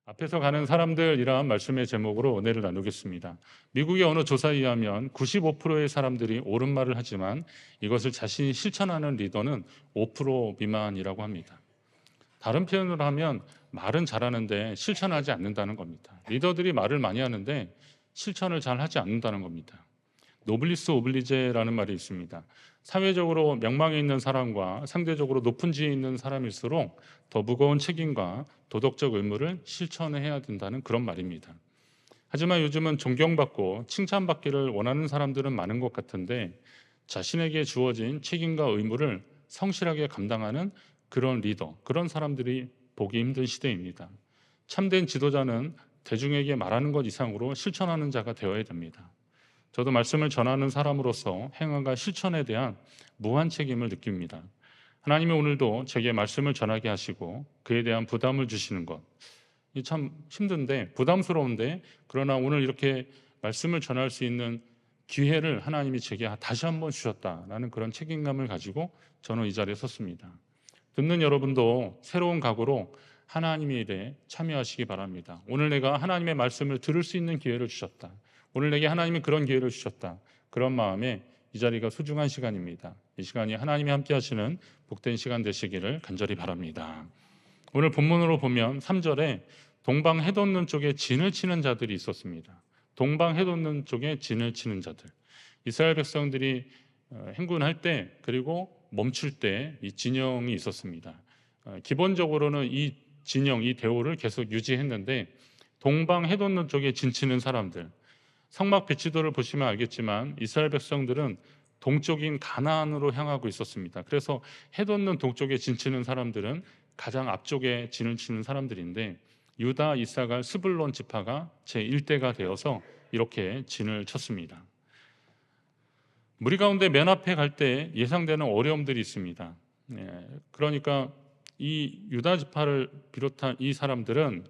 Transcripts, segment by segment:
앞에서 가는 사람들이란 말씀의 제목으로 은혜를 나누겠습니다. 미국의 어느 조사에 의하면 95%의 사람들이 옳은 말을 하지만 이것을 자신이 실천하는 리더는 5% 미만이라고 합니다. 다른 표현으로 하면 말은 잘하는데 실천하지 않는다는 겁니다. 리더들이 말을 많이 하는데 실천을 잘 하지 않는다는 겁니다. 노블리스 오블리제라는 말이 있습니다. 사회적으로 명망에 있는 사람과 상대적으로 높은 지위에 있는 사람일수록 더 무거운 책임과 도덕적 의무를 실천해야 된다는 그런 말입니다. 하지만 요즘은 존경받고 칭찬받기를 원하는 사람들은 많은 것 같은데 자신에게 주어진 책임과 의무를 성실하게 감당하는 그런 리더, 그런 사람들이 보기 힘든 시대입니다. 참된 지도자는 대중에게 말하는 것 이상으로 실천하는 자가 되어야 됩니다. 저도 말씀을 전하는 사람으로서 행함과 실천에 대한 무한 책임을 느낍니다. 하나님이 오늘도 제게 말씀을 전하게 하시고 그에 대한 부담을 주시는 것, 이 참 힘든데 부담스러운데, 그러나 오늘 이렇게 말씀을 전할 수 있는 기회를 하나님이 제게 다시 한번 주셨다라는 그런 책임감을 가지고 저는 이 자리에 섰습니다. 듣는 여러분도 새로운 각오로 하나님의 일에 참여하시기 바랍니다. 오늘 내가 하나님의 말씀을 들을 수 있는 기회를 주셨다. 오늘 내게 하나님이 그런 기회를 주셨다. 그런 마음에 이 자리가 소중한 시간입니다. 이 시간이 하나님이 함께 하시는 복된 시간 되시기를 간절히 바랍니다. 오늘 본문으로 보면 3절에 동방 해돋는 쪽에 진을 치는 자들이 있었습니다. 동방 해돋는 쪽에 진을 치는 자들. 이스라엘 백성들이 행군할 때 그리고 멈출 때 이 진영이 있었습니다. 기본적으로는 이 진영, 이 대오를 계속 유지했는데 동방 해돋는 쪽에 진치는 사람들, 성막 배치도를 보시면 알겠지만 이스라엘 백성들은 동쪽인 가나안으로 향하고 있었습니다. 그래서 해돋는 동쪽에 진치는 사람들은 가장 앞쪽에 진을 치는 사람들인데 유다, 이사갈, 스불론 지파가 제1대가 되어서 이렇게 진을 쳤습니다. 무리 가운데 맨 앞에 갈 때 예상되는 어려움들이 있습니다. 그러니까 이 유다 지파를 비롯한 이 사람들은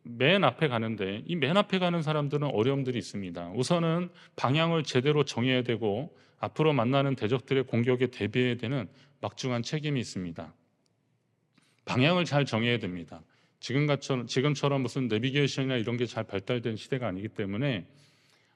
맨 앞에 가는데 이 맨 앞에 가는 사람들은 어려움들이 있습니다. 우선은 방향을 제대로 정해야 되고 앞으로 만나는 대적들의 공격에 대비해야 되는 막중한 책임이 있습니다. 방향을 잘 정해야 됩니다. 지금처럼 무슨 내비게이션이나 이런 게 잘 발달된 시대가 아니기 때문에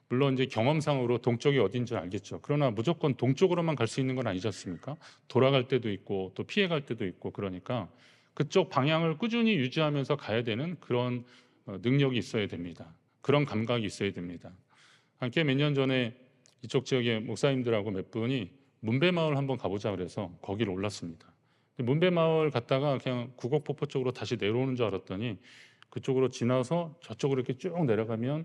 물론 이제 경험상으로 동쪽이 어딘지 알겠죠. 그러나 무조건 동쪽으로만 갈 수 있는 건 아니지 않습니까? 돌아갈 때도 있고 또 피해갈 때도 있고, 그러니까 그쪽 방향을 꾸준히 유지하면서 가야 되는 그런 능력이 있어야 됩니다. 그런 감각이 있어야 됩니다. 함께 몇 년 전에 이쪽 지역의 목사님들하고 몇 분이 문배마을 한번 가보자 그래서 거기를 올랐습니다. 문배마을 갔다가 그냥 구곡폭포 쪽으로 다시 내려오는 줄 알았더니 그쪽으로 지나서 저쪽으로 이렇게 쭉 내려가면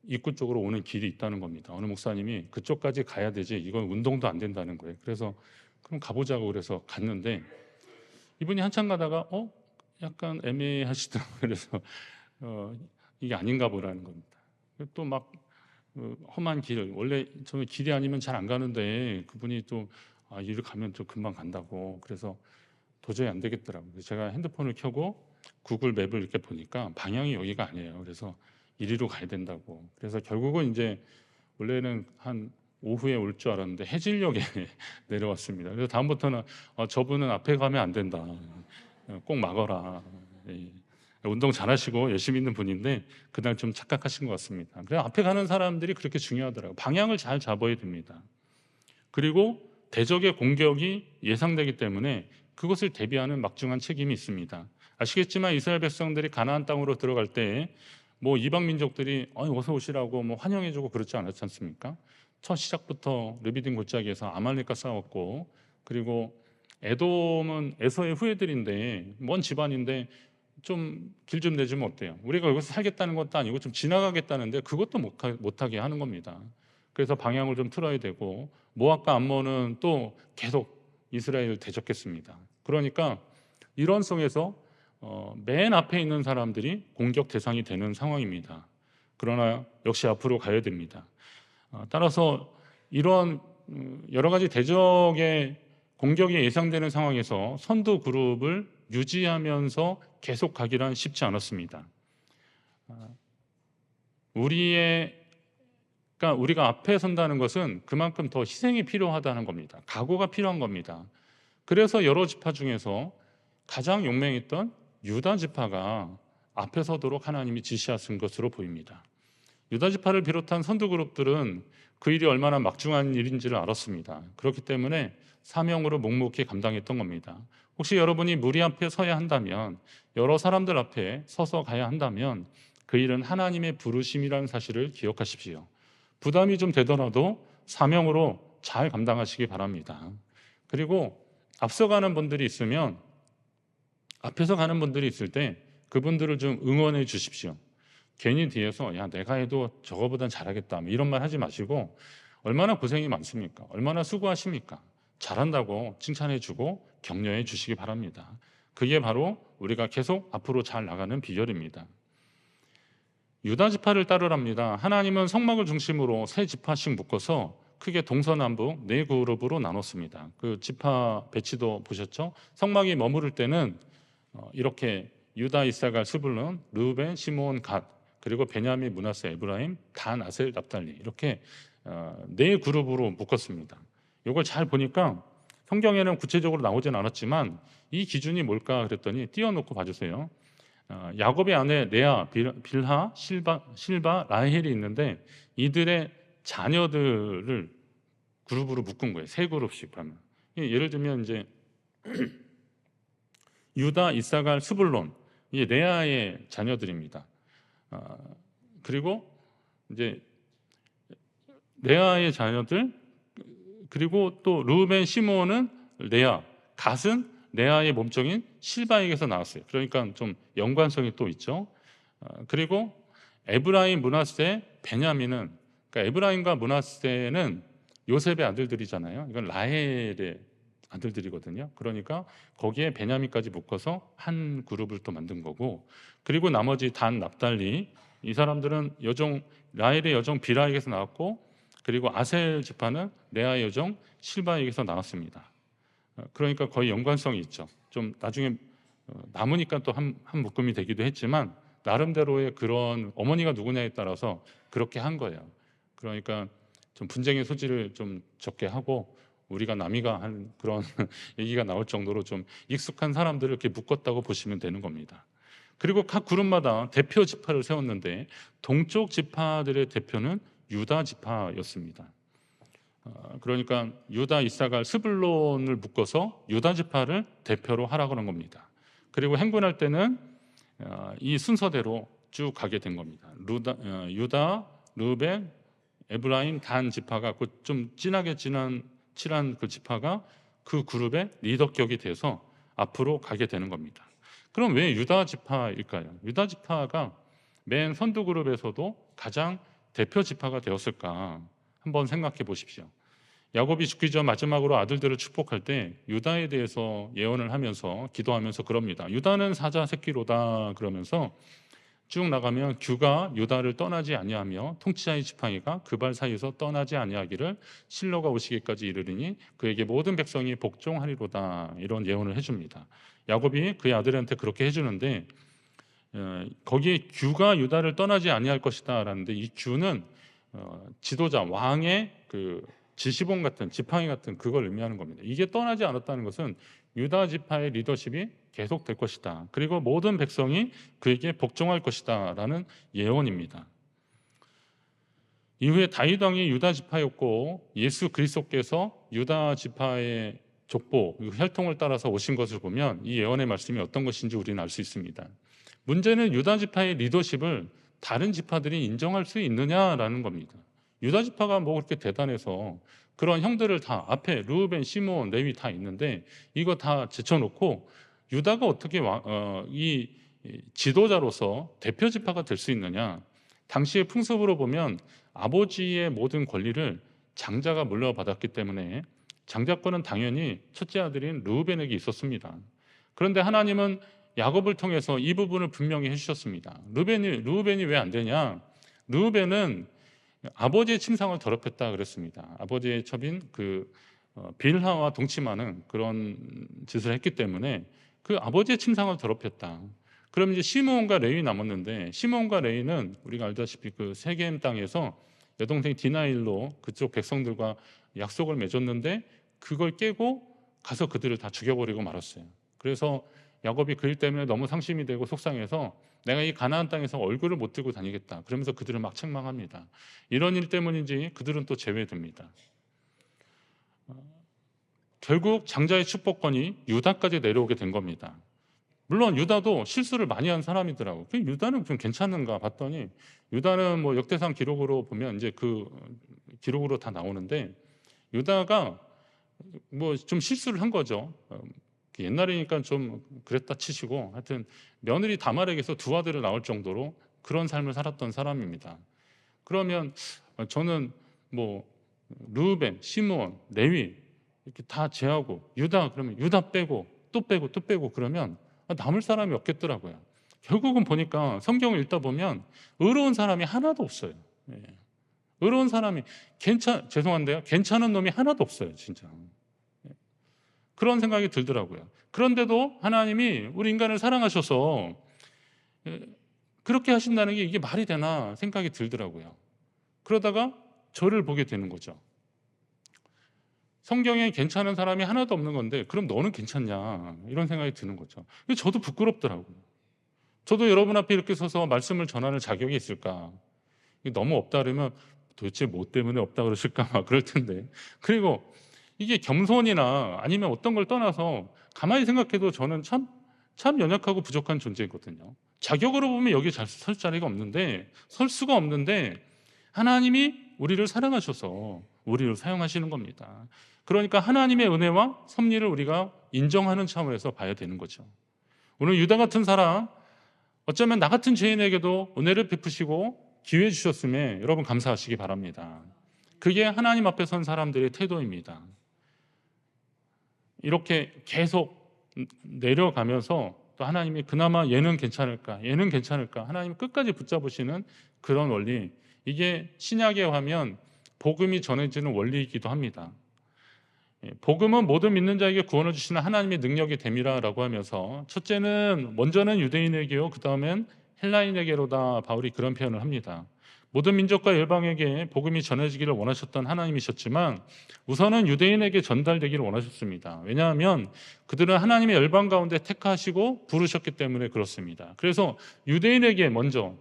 입구 쪽으로 오는 길이 있다는 겁니다. 어느 목사님이 그쪽까지 가야 되지 이건 운동도 안 된다는 거예요. 그래서 그럼 가보자고 그래서 갔는데 이분이 한참 가다가 약간 애매하시더라고요. 그래서 이게 아닌가 보라는 겁니다. 또 막 험한 길, 원래 저는 길이 아니면 잘 안 가는데 그분이 또 이를 가면 좀 금방 간다고, 그래서 도저히 안 되겠더라고요. 그래서 제가 핸드폰을 켜고 구글 맵을 이렇게 보니까 방향이 여기가 아니에요. 그래서 이리로 가야 된다고. 그래서 결국은 이제 원래는 한 오후에 올 줄 알았는데 해질녘에 내려왔습니다. 그래서 다음부터는 저분은 앞에 가면 안 된다. 꼭 막어라. 예. 운동 잘하시고 열심히 있는 분인데 그날 좀 착각하신 것 같습니다. 그래서 앞에 가는 사람들이 그렇게 중요하더라고요. 방향을 잘 잡아야 됩니다. 그리고 대적의 공격이 예상되기 때문에 그것을 대비하는 막중한 책임이 있습니다. 아시겠지만 이스라엘 백성들이 가나안 땅으로 들어갈 때 뭐 이방 민족들이 어서 오시라고 뭐 환영해주고 그렇지 않았지 않습니까? 첫 시작부터 르비딤 골짜기에서 아말렉과 싸웠고, 그리고 에돔은 에서의 후예들인데 먼 집안인데 좀 길 좀 내주면 어때요? 우리가 여기서 살겠다는 것도 아니고 좀 지나가겠다는데 그것도 못하게 하는 겁니다. 그래서 방향을 좀 틀어야 되고 모압과 암몬은 또 계속 이스라엘을 대적했습니다. 그러니까 이런 속에서 맨 앞에 있는 사람들이 공격 대상이 되는 상황입니다. 그러나 역시 앞으로 가야 됩니다. 따라서 이런 여러 가지 대적의 공격이 예상되는 상황에서 선두 그룹을 유지하면서 계속 가기란 쉽지 않았습니다. 우리가 앞에 선다는 것은 그만큼 더 희생이 필요하다는 겁니다. 각오가 필요한 겁니다. 그래서 여러 지파 중에서 가장 용맹했던 유다 지파가 앞에 서도록 하나님이 지시하신 것으로 보입니다. 유다 지파를 비롯한 선두 그룹들은 그 일이 얼마나 막중한 일인지를 알았습니다. 그렇기 때문에 사명으로 묵묵히 감당했던 겁니다. 혹시 여러분이 무리 앞에 서야 한다면, 여러 사람들 앞에 서서 가야 한다면 그 일은 하나님의 부르심이라는 사실을 기억하십시오. 부담이 좀 되더라도 사명으로 잘 감당하시기 바랍니다. 그리고 앞서가는 분들이 있으면, 앞에서 가는 분들이 있을 때 그분들을 좀 응원해 주십시오. 괜히 뒤에서 야 내가 해도 저거보단 잘하겠다 이런 말 하지 마시고, 얼마나 고생이 많습니까? 얼마나 수고하십니까? 잘한다고 칭찬해 주고 격려해 주시기 바랍니다. 그게 바로 우리가 계속 앞으로 잘 나가는 비결입니다. 유다 지파를 따르랍니다. 하나님은 성막을 중심으로 세 지파씩 묶어서 크게 동서남북 네 그룹으로 나눴습니다. 그 지파 배치도 보셨죠? 성막이 머무를 때는 이렇게 유다, 이사갈, 스불론, 르우벤, 시므온, 갓, 그리고 베냐민, 므낫세, 에브라임, 단, 아셀, 납달리 이렇게 네 그룹으로 묶었습니다. 이걸 잘 보니까 성경에는 구체적으로 나오진 않았지만 이 기준이 뭘까 그랬더니 띄워놓고 봐주세요. 야곱의 아내 레아, 빌하, 실바, 라헬이 있는데 이들의 자녀들을 그룹으로 묶은 거예요. 세 그룹씩 하면. 예를 들면 이제 유다, 이사갈, 스불론, 이 레아의 자녀들입니다. 그리고 이제 레아의 자녀들, 그리고 또 르우벤, 시므온은 레아, 갓은 레아의 몸종인 실바에게서 나왔어요. 그러니까 좀 연관성이 또 있죠. 그리고 에브라임, 므낫세, 베냐민은, 그러니까 에브라임과 므낫세는 요셉의 아들들이잖아요. 이건 라헬의 아들들이거든요. 그러니까 거기에 베냐민까지 묶어서 한 그룹을 또 만든 거고, 그리고 나머지 단, 납달리, 이 사람들은 여종 라헬의 여종 빌하에게서 나왔고, 그리고 아셀 지파는 레아의 여종 실바에게서 나왔습니다. 그러니까 거의 연관성이 있죠. 좀 나중에 남으니까 또 한 묶음이 되기도 했지만 나름대로의 그런 어머니가 누구냐에 따라서 그렇게 한 거예요. 그러니까 좀 분쟁의 소지를 좀 적게 하고 우리가 남이가 한 그런 얘기가 나올 정도로 좀 익숙한 사람들을 이렇게 묶었다고 보시면 되는 겁니다. 그리고 각 그룹마다 대표 지파를 세웠는데 동쪽 지파들의 대표는 유다 지파였습니다. 그러니까 유다, 이사갈, 스불론을 묶어서 유다 지파를 대표로 하라고 하는 겁니다. 그리고 행군할 때는 이 순서대로 쭉 가게 된 겁니다. 유다, 르우벤, 에브라임, 단 지파가 좀 진하게 칠한 그 지파가 그 그룹의 리더격이 돼서 앞으로 가게 되는 겁니다. 그럼 왜 유다 지파일까요? 유다 지파가 맨 선두 그룹에서도 가장 대표 지파가 되었을까? 한번 생각해 보십시오. 야곱이 죽기 전 마지막으로 아들들을 축복할 때 유다에 대해서 예언을 하면서 기도하면서 그럽니다. 유다는 사자 새끼로다 그러면서 쭉 나가면 규가 유다를 떠나지 아니하며 통치자의 지팡이가 그 발 사이에서 떠나지 아니하기를 실로가 오시기까지 이르리니 그에게 모든 백성이 복종하리로다, 이런 예언을 해줍니다. 야곱이 그의 아들한테 그렇게 해주는데 거기에 규가 유다를 떠나지 아니할 것이다 라는데, 이 규는 지도자, 왕의 그 지시봉 같은, 지팡이 같은 그걸 의미하는 겁니다. 이게 떠나지 않았다는 것은 유다 지파의 리더십이 계속될 것이다, 그리고 모든 백성이 그에게 복종할 것이다 라는 예언입니다. 이후에 다윗 왕이 유다 지파였고 예수 그리스도께서 유다 지파의 족보, 혈통을 따라서 오신 것을 보면 이 예언의 말씀이 어떤 것인지 우리는 알 수 있습니다. 문제는 유다 지파의 리더십을 다른 지파들이 인정할 수 있느냐라는 겁니다. 유다 지파가 뭐 그렇게 대단해서 그런 형들을 다 앞에 르우벤, 시므온, 레위 다 있는데 이거 다 제쳐놓고 유다가 어떻게 이 지도자로서 대표 지파가 될 수 있느냐? 당시의 풍습으로 보면 아버지의 모든 권리를 장자가 물려받았기 때문에 장자권은 당연히 첫째 아들인 르우벤에게 있었습니다. 그런데 하나님은 야곱을 통해서 이 부분을 분명히 해주셨습니다. 르우벤이 왜 안 되냐? 르우벤은 아버지의 침상을 더럽혔다 그랬습니다. 아버지의 첩인 그 빌하와 동침하는 그런 짓을 했기 때문에 그 아버지의 침상을 더럽혔다. 그럼 이제 시므온과 레위 남았는데, 시므온과 레위는 우리가 알다시피 그 세겜 땅에서 여동생 디나일로 그쪽 백성들과 약속을 맺었는데 그걸 깨고 가서 그들을 다 죽여버리고 말았어요. 그래서 야곱이 그 일 때문에 너무 상심이 되고 속상해서 내가 이 가나안 땅에서 얼굴을 못 들고 다니겠다. 그러면서 그들을 막 책망합니다. 이런 일 때문인지 그들은 또 제외됩니다. 결국 장자의 축복권이 유다까지 내려오게 된 겁니다. 물론 유다도 실수를 많이 한 사람이더라고. 그 유다는 좀 괜찮은가 봤더니 유다는 뭐 역대상 기록으로 보면 이제 그 기록으로 다 나오는데 유다가 뭐 좀 실수를 한 거죠. 옛날이니까 좀 그랬다 치시고 하여튼 며느리 다말에게서 두 아들을 낳을 정도로 그런 삶을 살았던 사람입니다. 그러면 저는 뭐 르우벤, 시므온, 레위 이렇게 다 제하고 유다 그러면 유다 빼고 또 빼고 또 빼고 그러면 남을 사람이 없겠더라고요. 결국은 보니까 성경을 읽다 보면 의로운 사람이 하나도 없어요. 예. 의로운 사람이 죄송한데요. 괜찮은 놈이 하나도 없어요, 진짜. 그런 생각이 들더라고요. 그런데도 하나님이 우리 인간을 사랑하셔서 그렇게 하신다는 게 이게 말이 되나 생각이 들더라고요. 그러다가 저를 보게 되는 거죠. 성경에 괜찮은 사람이 하나도 없는 건데 그럼 너는 괜찮냐 이런 생각이 드는 거죠. 저도 부끄럽더라고요. 저도 여러분 앞에 이렇게 서서 말씀을 전하는 자격이 있을까? 너무 없다 그러면 도대체 뭐 때문에 없다 그러실까 막 그럴 텐데. 그리고 이게 겸손이나 아니면 어떤 걸 떠나서 가만히 생각해도 저는 참 연약하고 부족한 존재거든요. 자격으로 보면 여기 잘 설 자리가 없는데 설 수가 없는데 하나님이 우리를 사랑하셔서 우리를 사용하시는 겁니다. 그러니까 하나님의 은혜와 섭리를 우리가 인정하는 차원에서 봐야 되는 거죠. 오늘 유다 같은 사람 어쩌면 나 같은 죄인에게도 은혜를 베푸시고 기회 주셨음에 여러분 감사하시기 바랍니다. 그게 하나님 앞에 선 사람들의 태도입니다. 이렇게 계속 내려가면서 또 하나님이 그나마 얘는 괜찮을까 얘는 괜찮을까 하나님 끝까지 붙잡으시는 그런 원리, 이게 신약에 하면 복음이 전해지는 원리이기도 합니다. 복음은 모든 믿는 자에게 구원을 주시는 하나님의 능력이 됨이라고 하면서 첫째는 먼저는 유대인에게요 그 다음엔 헬라인에게로다, 바울이 그런 표현을 합니다. 모든 민족과 열방에게 복음이 전해지기를 원하셨던 하나님이셨지만 우선은 유대인에게 전달되기를 원하셨습니다. 왜냐하면 그들은 하나님의 열방 가운데 택하시고 부르셨기 때문에 그렇습니다. 그래서 유대인에게 먼저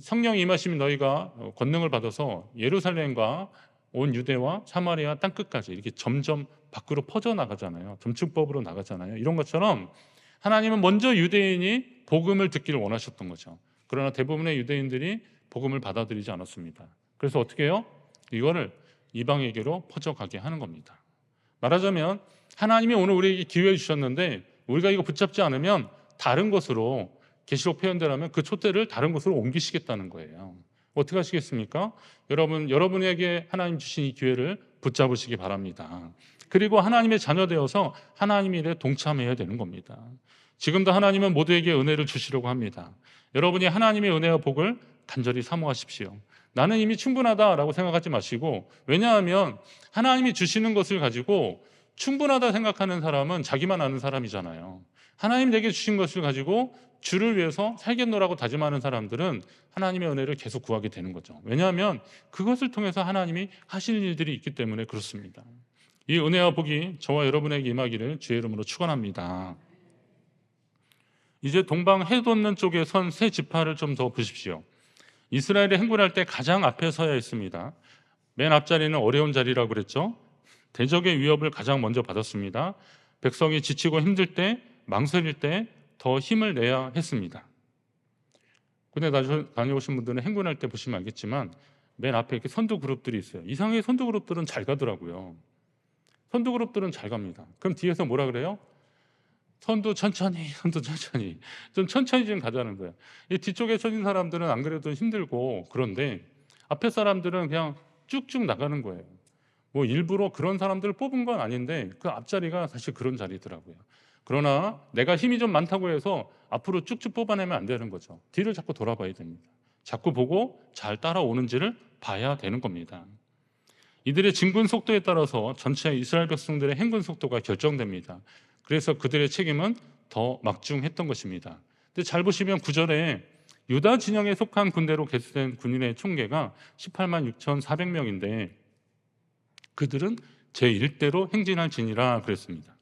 성령이 임하시면 너희가 권능을 받아서 예루살렘과 온 유대와 사마리아 땅끝까지 이렇게 점점 밖으로 퍼져나가잖아요. 점층법으로 나가잖아요. 이런 것처럼 하나님은 먼저 유대인이 복음을 듣기를 원하셨던 거죠. 그러나 대부분의 유대인들이 복음을 받아들이지 않았습니다. 그래서 어떻게 해요? 이거를 이방에게로 퍼져가게 하는 겁니다. 말하자면 하나님이 오늘 우리에게 기회 주셨는데 우리가 이거 붙잡지 않으면 다른 것으로, 계시록 표현대로 하면 그 촛대를 다른 곳으로 옮기시겠다는 거예요. 어떻게 하시겠습니까? 여러분에게 하나님 주신 이 기회를 붙잡으시기 바랍니다. 그리고 하나님의 자녀 되어서 하나님의 일에 동참해야 되는 겁니다. 지금도 하나님은 모두에게 은혜를 주시려고 합니다. 여러분이 하나님의 은혜와 복을 간절히 사모하십시오. 나는 이미 충분하다라고 생각하지 마시고, 왜냐하면 하나님이 주시는 것을 가지고 충분하다 생각하는 사람은 자기만 아는 사람이잖아요. 하나님 내게 주신 것을 가지고 주를 위해서 살겠노라고 다짐하는 사람들은 하나님의 은혜를 계속 구하게 되는 거죠. 왜냐하면 그것을 통해서 하나님이 하시는 일들이 있기 때문에 그렇습니다. 이 은혜와 복이 저와 여러분에게 임하기를 주의 이름으로 축원합니다. 이제 동방 해돋는 쪽에 선 세 지파를 좀 더 보십시오. 이스라엘이 행군할 때 가장 앞에 서야 했습니다. 맨 앞자리는 어려운 자리라고 그랬죠. 대적의 위협을 가장 먼저 받았습니다. 백성이 지치고 힘들 때, 망설일 때 더 힘을 내야 했습니다. 군대 다녀오신 분들은 행군할 때 보시면 알겠지만 맨 앞에 이렇게 선두 그룹들이 있어요. 이상하게 선두 그룹들은 잘 가더라고요. 선두 그룹들은 잘 갑니다. 그럼 뒤에서 뭐라 그래요? 선두 천천히, 선두 천천히. 좀 천천히 좀 가자는 거예요. 이 뒤쪽에 서진 사람들은 안 그래도 힘들고, 그런데 앞에 사람들은 그냥 쭉쭉 나가는 거예요. 뭐 일부러 그런 사람들을 뽑은 건 아닌데 그 앞자리가 사실 그런 자리더라고요. 그러나 내가 힘이 좀 많다고 해서 앞으로 쭉쭉 뽑아내면 안 되는 거죠. 뒤를 자꾸 돌아봐야 됩니다. 자꾸 보고 잘 따라오는지를 봐야 되는 겁니다. 이들의 진군 속도에 따라서 전체 이스라엘 백성들의 행군 속도가 결정됩니다. 그래서 그들의 책임은 더 막중했던 것입니다. 근데 잘 보시면 9절에 유다 진영에 속한 군대로 개수된 군인의 총계가 18만 6,400명인데 그들은 제1대로 행진할 진이라 그랬습니다.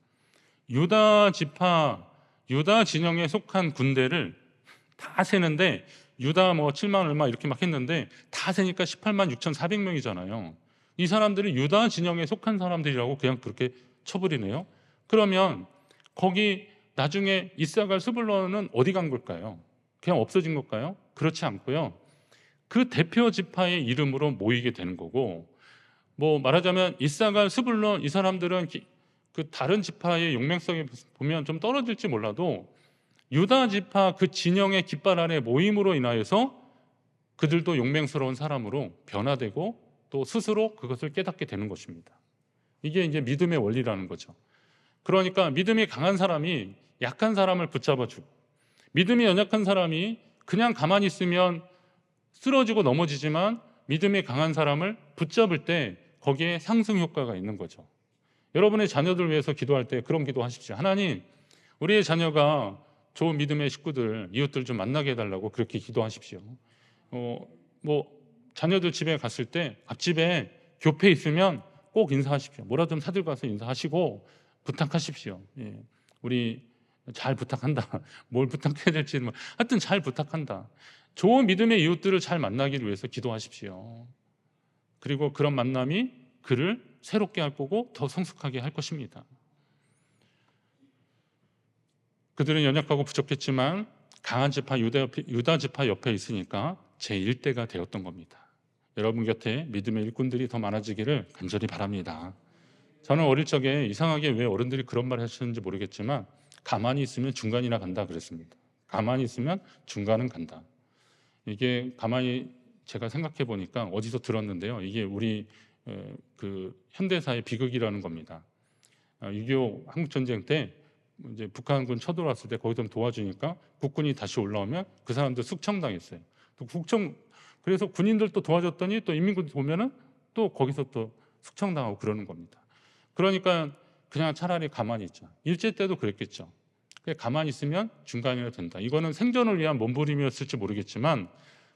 유다 지파 유다 진영에 속한 군대를 다 세는데 유다 뭐 7만 얼마 이렇게 막 했는데 다 세니까 18만 6,400명이잖아요. 이 사람들이 유다 진영에 속한 사람들이라고 그냥 그렇게 쳐버리네요. 그러면 거기 나중에 이사갈 스불론은 어디 간 걸까요? 그냥 없어진 걸까요? 그렇지 않고요. 그 대표 지파의 이름으로 모이게 되는 거고, 뭐 말하자면 이사갈 스불론 이 사람들은 그 다른 지파의 용맹성이 보면 좀 떨어질지 몰라도 유다 지파 그 진영의 깃발 아래 모임으로 인하여서 그들도 용맹스러운 사람으로 변화되고 또 스스로 그것을 깨닫게 되는 것입니다. 이게 이제 믿음의 원리라는 거죠. 그러니까 믿음이 강한 사람이 약한 사람을 붙잡아주고, 믿음이 연약한 사람이 그냥 가만히 있으면 쓰러지고 넘어지지만 믿음이 강한 사람을 붙잡을 때 거기에 상승 효과가 있는 거죠. 여러분의 자녀들 위해서 기도할 때 그런 기도하십시오. 하나님, 우리의 자녀가 좋은 믿음의 식구들, 이웃들 좀 만나게 해달라고 그렇게 기도하십시오. 뭐 자녀들 집에 갔을 때 앞집에 교회 있으면 꼭 인사하십시오. 뭐라도 좀 사들고 가서 인사하시고 부탁하십시오. 예. 우리 잘 부탁한다. 뭘 부탁해야 될지 뭐 하여튼 잘 부탁한다. 좋은 믿음의 이웃들을 잘 만나기를 위해서 기도하십시오. 그리고 그런 만남이 그를 새롭게 할 거고 더 성숙하게 할 것입니다. 그들은 연약하고 부족했지만 강한 지파 유다 지파 옆에 있으니까 제1대가 되었던 겁니다. 여러분 곁에 믿음의 일꾼들이 더 많아지기를 간절히 바랍니다. 저는 어릴 적에 이상하게 왜 어른들이 그런 말을 하시는지 모르겠지만 가만히 있으면 중간이나 간다 그랬습니다. 가만히 있으면 중간은 간다. 이게 가만히 제가 생각해 보니까 어디서 들었는데요. 이게 우리 그 현대사의 비극이라는 겁니다. 6.25 한국전쟁 때 이제 북한군 쳐들어왔을 때 거기서 도와주니까 국군이 다시 올라오면 그 사람들 숙청당했어요. 또 그래서 군인들 또 도와줬더니 또 인민군 보면은 또 거기서 또 숙청당하고 그러는 겁니다. 그러니까 그냥 차라리 가만히 있자. 일제 때도 그랬겠죠. 가만히 있으면 중간이라 된다. 이거는 생존을 위한 몸부림이었을지 모르겠지만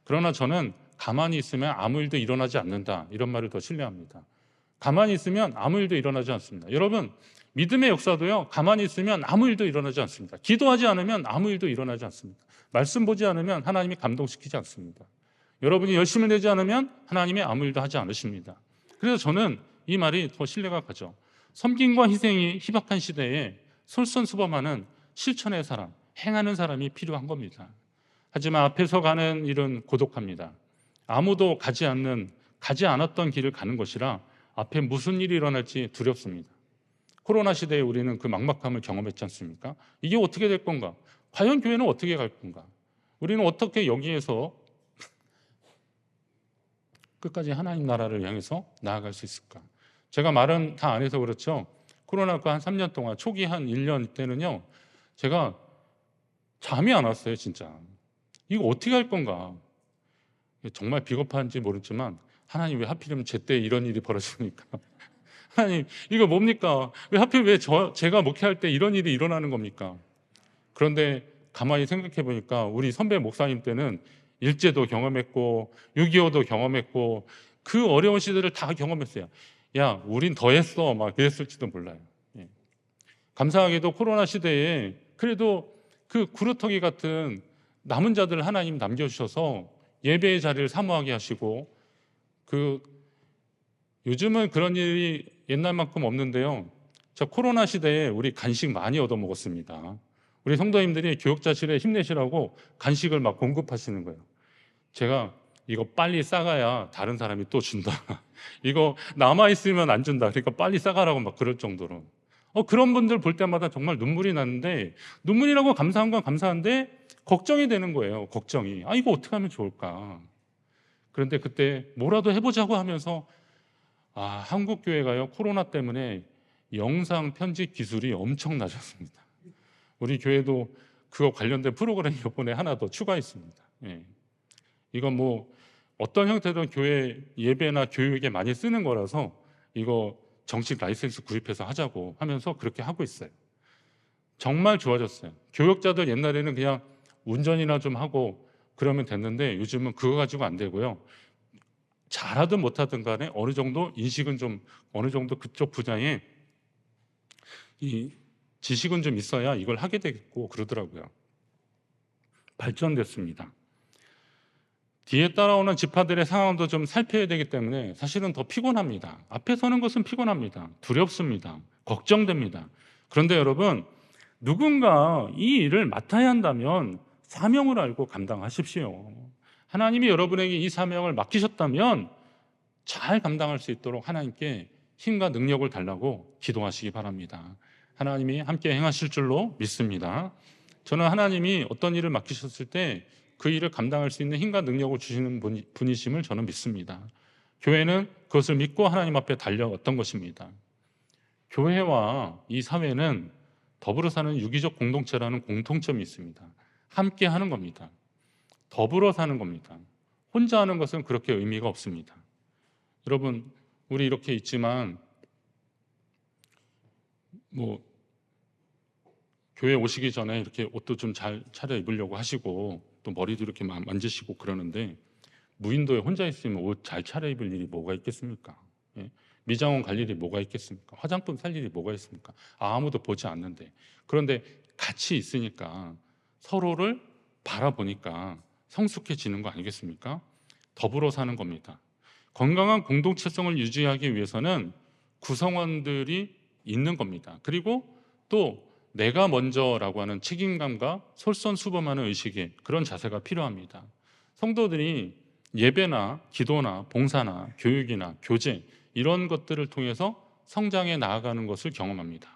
그러나 저는 가만히 있으면 아무 일도 일어나지 않는다. 이런 말을 더 신뢰합니다. 가만히 있으면 아무 일도 일어나지 않습니다. 여러분, 믿음의 역사도요. 가만히 있으면 아무 일도 일어나지 않습니다. 기도하지 않으면 아무 일도 일어나지 않습니다. 말씀 보지 않으면 하나님이 감동시키지 않습니다. 여러분이 열심을 내지 않으면 하나님이 아무 일도 하지 않으십니다. 그래서 저는 이 말이 더 신뢰가 가죠. 섬김과 희생이 희박한 시대에 솔선수범하는 실천의 사람, 행하는 사람이 필요한 겁니다. 하지만 앞에서 가는 일은 고독합니다. 아무도 가지 않았던 길을 가는 것이라 앞에 무슨 일이 일어날지 두렵습니다. 코로나 시대에 우리는 그 막막함을 경험했지 않습니까? 이게 어떻게 될 건가? 과연 교회는 어떻게 갈 건가? 우리는 어떻게 여기에서 끝까지 하나님 나라를 향해서 나아갈 수 있을까? 제가 말은 다 안 해서 그렇죠. 코로나가 한 3년 동안 초기 한 1년 때는요. 제가 잠이 안 왔어요. 진짜. 이거 어떻게 할 건가? 정말 비겁한지 모르지만 하나님 왜 하필이면 제때 이런 일이 벌어집니까? 하나님 이거 뭡니까? 왜 하필 제가 목회할 때 이런 일이 일어나는 겁니까? 그런데 가만히 생각해 보니까 우리 선배 목사님 때는 일제도 경험했고 6.25도 경험했고 그 어려운 시대를 다 경험했어요. 야, 우린 더 했어. 막 그랬을지도 몰라요. 예. 감사하게도 코로나 시대에 그래도 그 구루터기 같은 남은 자들을 하나님 남겨주셔서 예배의 자리를 사모하게 하시고 요즘은 그런 일이 옛날만큼 없는데요. 저 코로나 시대에 우리 간식 많이 얻어 먹었습니다. 우리 성도님들이 교역자실에 힘내시라고 간식을 막 공급하시는 거예요. 제가 이거 빨리 싸가야 다른 사람이 또 준다. 이거 남아있으면 안 준다. 그러니까 빨리 싸가라고 막 그럴 정도로. 그런 분들 볼 때마다 정말 눈물이 나는데, 눈물이라고 감사한 건 감사한데 걱정이 되는 거예요. 걱정이. 이거 어떻게 하면 좋을까? 그런데 그때 뭐라도 해보자고 하면서 한국 교회가요 코로나 때문에 영상 편집 기술이 엄청 낮았습니다. 우리 교회도 그거 관련된 프로그램이 이번에 하나 더 추가했습니다. 예. 이건 뭐 어떤 형태든 교회 예배나 교육에 많이 쓰는 거라서 이거 정식 라이센스 구입해서 하자고 하면서 그렇게 하고 있어요. 정말 좋아졌어요. 교역자들 옛날에는 그냥 운전이나 좀 하고 그러면 됐는데 요즘은 그거 가지고 안 되고요. 잘하든 못하든 간에 어느 정도 인식은 좀 어느 정도 그쪽 분야에 이 지식은 좀 있어야 이걸 하게 되겠고 그러더라고요. 발전됐습니다. 뒤에 따라오는 지파들의 상황도 좀 살펴야 되기 때문에 사실은 더 피곤합니다. 앞에 서는 것은 피곤합니다. 두렵습니다. 걱정됩니다. 그런데 여러분, 누군가 이 일을 맡아야 한다면 사명을 알고 감당하십시오. 하나님이 여러분에게 이 사명을 맡기셨다면 잘 감당할 수 있도록 하나님께 힘과 능력을 달라고 기도하시기 바랍니다. 하나님이 함께 행하실 줄로 믿습니다. 저는 하나님이 어떤 일을 맡기셨을 때 그 일을 감당할 수 있는 힘과 능력을 주시는 분이심을 저는 믿습니다. 교회는 그것을 믿고 하나님 앞에 달려왔던 것입니다. 교회와 이 사회는 더불어 사는 유기적 공동체라는 공통점이 있습니다. 함께 하는 겁니다. 더불어 사는 겁니다. 혼자 하는 것은 그렇게 의미가 없습니다. 여러분, 우리 이렇게 있지만 교회 오시기 전에 이렇게 옷도 좀 잘 차려 입으려고 하시고 또 머리도 이렇게 만지시고 그러는데 무인도에 혼자 있으면 옷 잘 차려 입을 일이 뭐가 있겠습니까? 예? 미장원 갈 일이 뭐가 있겠습니까? 화장품 살 일이 뭐가 있습니까? 아무도 보지 않는데. 그런데 같이 있으니까 서로를 바라보니까 성숙해지는 거 아니겠습니까? 더불어 사는 겁니다. 건강한 공동체성을 유지하기 위해서는 구성원들이 있는 겁니다. 그리고 또 내가 먼저라고 하는 책임감과 솔선수범하는 의식의 그런 자세가 필요합니다. 성도들이 예배나 기도나 봉사나 교육이나 교제 이런 것들을 통해서 성장해 나아가는 것을 경험합니다.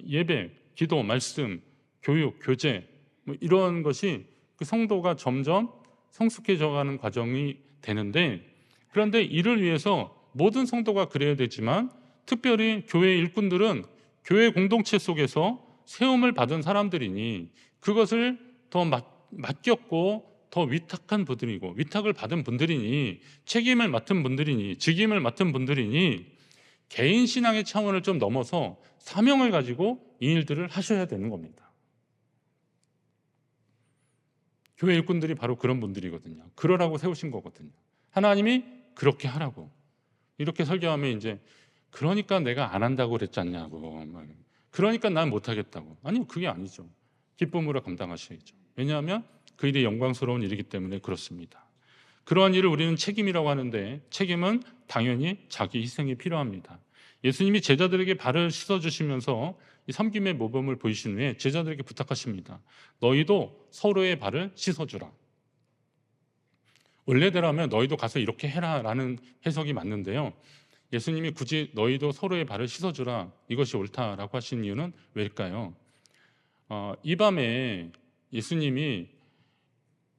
예배, 기도, 말씀, 교육, 교제 이런 것이 그 성도가 점점 성숙해져가는 과정이 되는데, 그런데 이를 위해서 모든 성도가 그래야 되지만 특별히 교회 일꾼들은 교회 공동체 속에서 세움을 받은 사람들이니 그것을 더 맡겼고 더 위탁한 분들이고 위탁을 받은 분들이니 책임을 맡은 분들이니 직임을 맡은 분들이니 개인 신앙의 차원을 좀 넘어서 사명을 가지고 이 일들을 하셔야 되는 겁니다. 교회 일꾼들이 바로 그런 분들이거든요. 그러라고 세우신 거거든요. 하나님이 그렇게 하라고. 이렇게 설교하면 이제 그러니까 내가 안 한다고 그랬지 않냐고, 그러니까 난 못하겠다고. 아니요, 그게 아니죠. 기쁨으로 감당하셔야죠. 왜냐하면 그 일이 영광스러운 일이기 때문에 그렇습니다. 그러한 일을 우리는 책임이라고 하는데 책임은 당연히 자기 희생이 필요합니다. 예수님이 제자들에게 발을 씻어주시면서 이 섬김의 모범을 보이신 후에 제자들에게 부탁하십니다. 너희도 서로의 발을 씻어주라. 원래대로라면 너희도 가서 이렇게 해라 라는 해석이 맞는데요, 예수님이 굳이 너희도 서로의 발을 씻어주라 이것이 옳다라고 하신 이유는 왜일까요? 이 밤에 예수님이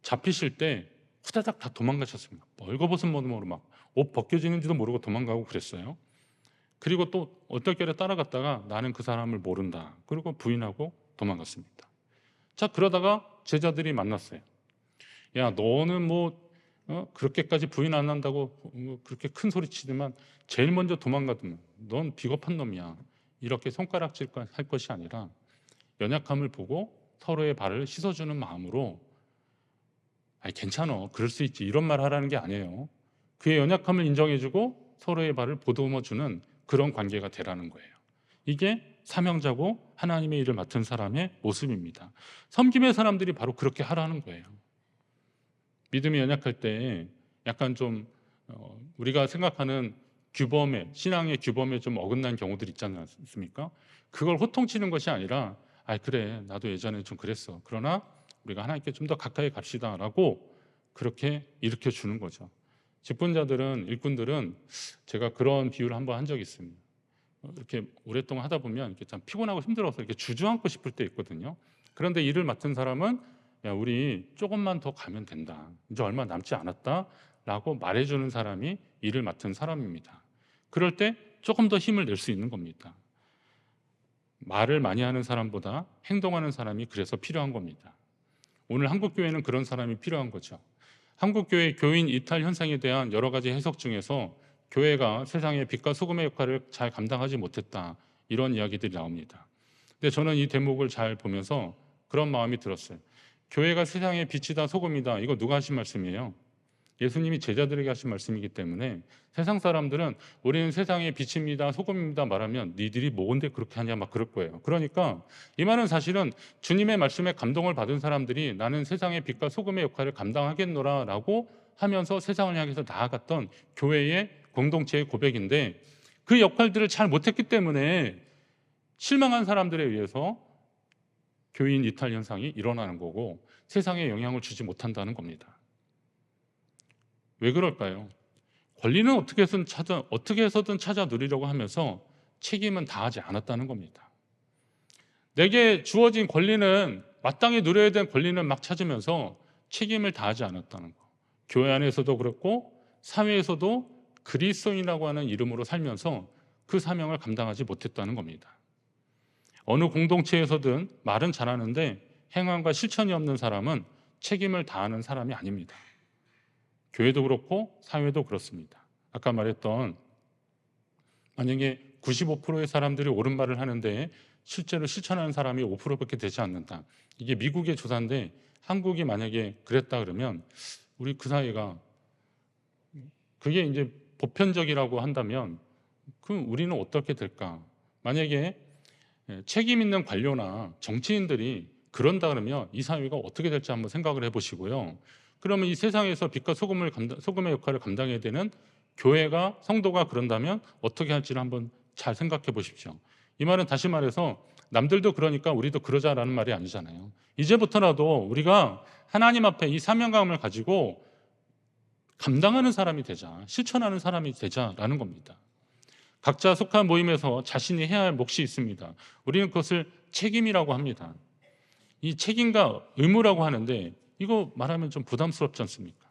잡히실 때 후다닥 다 도망가셨습니다. 벌거벗은 몸으로 막 옷 벗겨지는지도 모르고 도망가고 그랬어요. 그리고 또 얼떨결에 따라갔다가 나는 그 사람을 모른다. 그리고 부인하고 도망갔습니다. 자, 그러다가 제자들이 만났어요. 야, 너는 그렇게까지 부인 안 한다고 그렇게 큰 소리 치지만 제일 먼저 도망가더만 넌 비겁한 놈이야. 이렇게 손가락질 할 것이 아니라 연약함을 보고 서로의 발을 씻어주는 마음으로 아니 괜찮아, 그럴 수 있지, 이런 말 하라는 게 아니에요. 그의 연약함을 인정해주고 서로의 발을 보듬어주는 그런 관계가 되라는 거예요. 이게 사명자고 하나님의 일을 맡은 사람의 모습입니다. 섬김의 사람들이 바로 그렇게 하라는 거예요. 믿음이 연약할 때 약간 좀 우리가 생각하는 규범에, 신앙의 규범에 좀 어긋난 경우들 있지 않습니까? 그걸 호통치는 것이 아니라 그래, 나도 예전에 좀 그랬어. 그러나 우리가 하나님께 좀 더 가까이 갑시다 라고 그렇게 일으켜 주는 거죠. 직분자들은, 일꾼들은 제가 그런 비유를 한번 한 적이 있습니다. 이렇게 오랫동안 하다 보면 이렇게 참 피곤하고 힘들어서 이렇게 주저앉고 싶을 때 있거든요. 그런데 일을 맡은 사람은 야, 우리 조금만 더 가면 된다. 이제 얼마 남지 않았다 라고 말해주는 사람이 일을 맡은 사람입니다. 그럴 때 조금 더 힘을 낼 수 있는 겁니다. 말을 많이 하는 사람보다 행동하는 사람이 그래서 필요한 겁니다. 오늘 한국교회는 그런 사람이 필요한 거죠. 한국교회 교인 이탈 현상에 대한 여러 가지 해석 중에서 교회가 세상의 빛과 소금의 역할을 잘 감당하지 못했다, 이런 이야기들이 나옵니다. 근데 저는 이 대목을 잘 보면서 그런 마음이 들었어요. 교회가 세상의 빛이다, 소금이다, 이거 누가 하신 말씀이에요? 예수님이 제자들에게 하신 말씀이기 때문에 세상 사람들은 우리는 세상의 빛입니다, 소금입니다 말하면 니들이 뭔데 그렇게 하냐 막 그럴 거예요. 그러니까 이 말은 사실은 주님의 말씀에 감동을 받은 사람들이 나는 세상의 빛과 소금의 역할을 감당하겠노라 라고 하면서 세상을 향해서 나아갔던 교회의 공동체의 고백인데, 그 역할들을 잘 못했기 때문에 실망한 사람들에 의해서 교인 이탈 현상이 일어나는 거고 세상에 영향을 주지 못한다는 겁니다. 왜 그럴까요? 권리는 어떻게 해서든 찾아 누리려고 하면서 책임은 다하지 않았다는 겁니다. 내게 주어진 권리는, 마땅히 누려야 될 권리는 막 찾으면서 책임을 다하지 않았다는 거. 교회 안에서도 그렇고 사회에서도 그리스도인이라고 하는 이름으로 살면서 그 사명을 감당하지 못했다는 겁니다. 어느 공동체에서든 말은 잘하는데 행함과 실천이 없는 사람은 책임을 다하는 사람이 아닙니다. 교회도 그렇고 사회도 그렇습니다. 아까 말했던, 만약에 95%의 사람들이 옳은 말을 하는데 실제로 실천하는 사람이 5%밖에 되지 않는다. 이게 미국의 조사인데 한국이 만약에 그랬다 그러면 우리 그 사회가, 그게 이제 보편적이라고 한다면 그럼 우리는 어떻게 될까? 만약에 책임 있는 관료나 정치인들이 그런다 그러면 이 사회가 어떻게 될지 한번 생각을 해보시고요. 그러면 이 세상에서 빛과 소금의 역할을 감당해야 되는 교회가, 성도가 그런다면 어떻게 할지를 한번 잘 생각해 보십시오. 이 말은 다시 말해서 남들도 그러니까 우리도 그러자라는 말이 아니잖아요. 이제부터라도 우리가 하나님 앞에 이 사명감을 가지고 감당하는 사람이 되자, 실천하는 사람이 되자라는 겁니다. 각자 속한 모임에서 자신이 해야 할 몫이 있습니다. 우리는 그것을 책임이라고 합니다. 이 책임과 의무라고 하는데 이거 말하면 좀 부담스럽지 않습니까?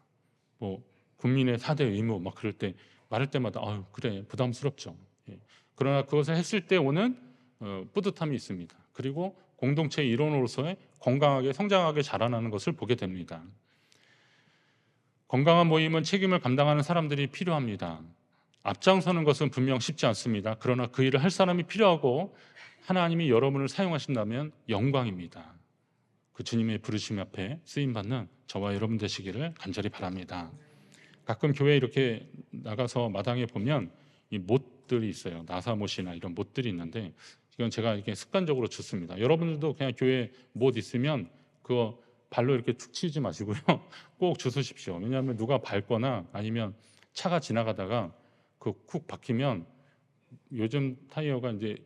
뭐 국민의 4대 의무 막 그럴 때 말할 때마다 그래 부담스럽죠. 예. 그러나 그것을 했을 때 오는 뿌듯함이 있습니다. 그리고 공동체의 일원으로서의 건강하게 성장하게 자라나는 것을 보게 됩니다. 건강한 모임은 책임을 감당하는 사람들이 필요합니다. 앞장서는 것은 분명 쉽지 않습니다. 그러나 그 일을 할 사람이 필요하고 하나님이 여러분을 사용하신다면 영광입니다. 그 주님의 부르심 앞에 쓰임받는 저와 여러분 되시기를 간절히 바랍니다. 가끔 교회 이렇게 나가서 마당에 보면 이 못들이 있어요. 나사못이나 이런 못들이 있는데 이건 제가 이렇게 습관적으로 줬습니다. 여러분들도 그냥 교회 못 있으면 그거 발로 이렇게 툭 치지 마시고요. 꼭 주우십시오. 왜냐하면 누가 밟거나 아니면 차가 지나가다가 그 쿡 박히면, 요즘 타이어가 이제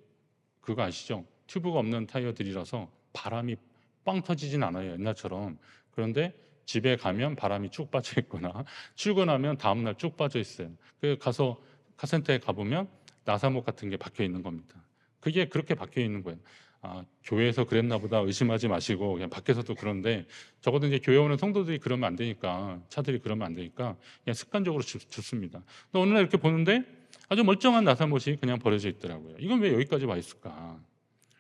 그거 아시죠? 튜브가 없는 타이어들이라서 바람이 빵 터지진 않아요, 옛날처럼. 그런데 집에 가면 바람이 쭉 빠져 있거나 출근하면 다음날 쭉 빠져 있어요. 그래서 가서 카센터에 가보면 나사목 같은 게 박혀 있는 겁니다. 그게 그렇게 박혀 있는 거예요. 교회에서 그랬나 보다 의심하지 마시고 그냥 밖에서도 그런데, 적어도 이제 교회 오는 성도들이 그러면 안 되니까, 차들이 그러면 안 되니까 그냥 습관적으로 줍습니다. 근데 어느 날 이렇게 보는데 아주 멀쩡한 나사못이 그냥 버려져 있더라고요. 이건 왜 여기까지 와 있을까?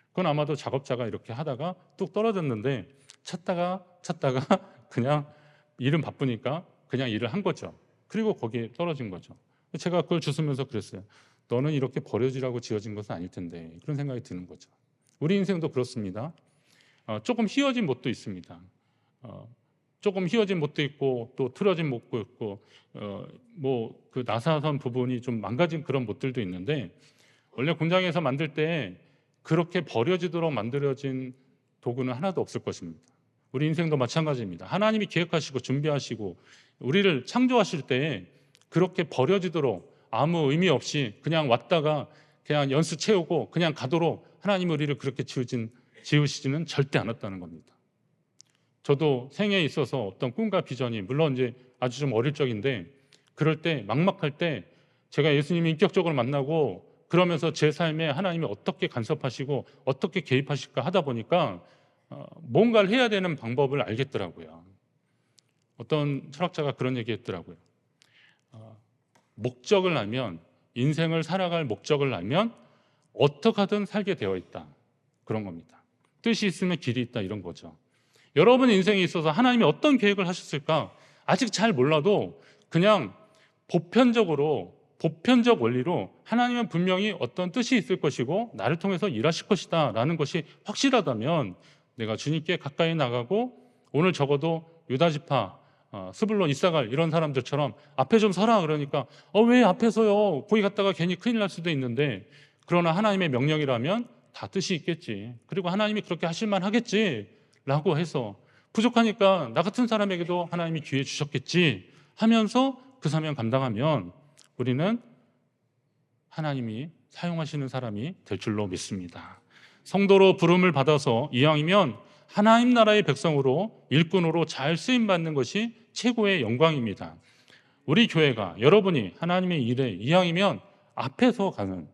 그건 아마도 작업자가 이렇게 하다가 뚝 떨어졌는데 찾다가 그냥 일은 바쁘니까 그냥 일을 한 거죠. 그리고 거기에 떨어진 거죠. 제가 그걸 주스면서 그랬어요. 너는 이렇게 버려지라고 지어진 것은 아닐 텐데, 그런 생각이 드는 거죠. 우리 인생도 그렇습니다. 조금 휘어진 못도 있습니다. 조금 휘어진 못도 있고 또 틀어진 못도 있고 뭐 그 나사선 부분이 좀 망가진 그런 못들도 있는데, 원래 공장에서 만들 때 그렇게 버려지도록 만들어진 도구는 하나도 없을 것입니다. 우리 인생도 마찬가지입니다. 하나님이 계획하시고 준비하시고 우리를 창조하실 때 그렇게 버려지도록 아무 의미 없이 그냥 왔다가 그냥 연수 채우고 그냥 가도록 하나님이 우리를 그렇게 지으시지는 절대 않았다는 겁니다. 저도 생애에 있어서 어떤 꿈과 비전이, 물론 이제 아주 좀 어릴 적인데, 그럴 때 막막할 때 제가 예수님이 인격적으로 만나고 그러면서 제 삶에 하나님이 어떻게 간섭하시고 어떻게 개입하실까 하다 보니까 뭔가를 해야 되는 방법을 알겠더라고요. 어떤 철학자가 그런 얘기 했더라고요. 목적을 알면, 인생을 살아갈 목적을 알면 어떻게 하든 살게 되어 있다, 그런 겁니다. 뜻이 있으면 길이 있다, 이런 거죠. 여러분 인생에 있어서 하나님이 어떤 계획을 하셨을까 아직 잘 몰라도 그냥 보편적 원리로 하나님은 분명히 어떤 뜻이 있을 것이고 나를 통해서 일하실 것이다 라는 것이 확실하다면, 내가 주님께 가까이 나가고 오늘 적어도 유다지파 스불론, 이사갈 이런 사람들처럼 앞에 좀 서라 그러니까 왜 앞에 서요? 거기 갔다가 괜히 큰일 날 수도 있는데, 그러나 하나님의 명령이라면 다 뜻이 있겠지. 그리고 하나님이 그렇게 하실만 하겠지라고 해서 부족하니까 나 같은 사람에게도 하나님이 기회 주셨겠지 하면서 그 사명 감당하면 우리는 하나님이 사용하시는 사람이 될 줄로 믿습니다. 성도로 부름을 받아서 이왕이면 하나님 나라의 백성으로, 일꾼으로 잘 쓰임받는 것이 최고의 영광입니다. 우리 교회가, 여러분이 하나님의 일에 이왕이면 앞에서 가는,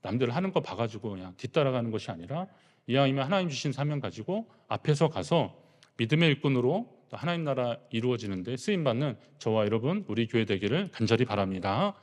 남들 하는 거 봐가지고 그냥 뒤따라가는 것이 아니라 이왕이면 하나님 주신 사명 가지고 앞에서 가서 믿음의 일꾼으로 하나님 나라 이루어지는데 쓰임받는 저와 여러분, 우리 교회 되기를 간절히 바랍니다.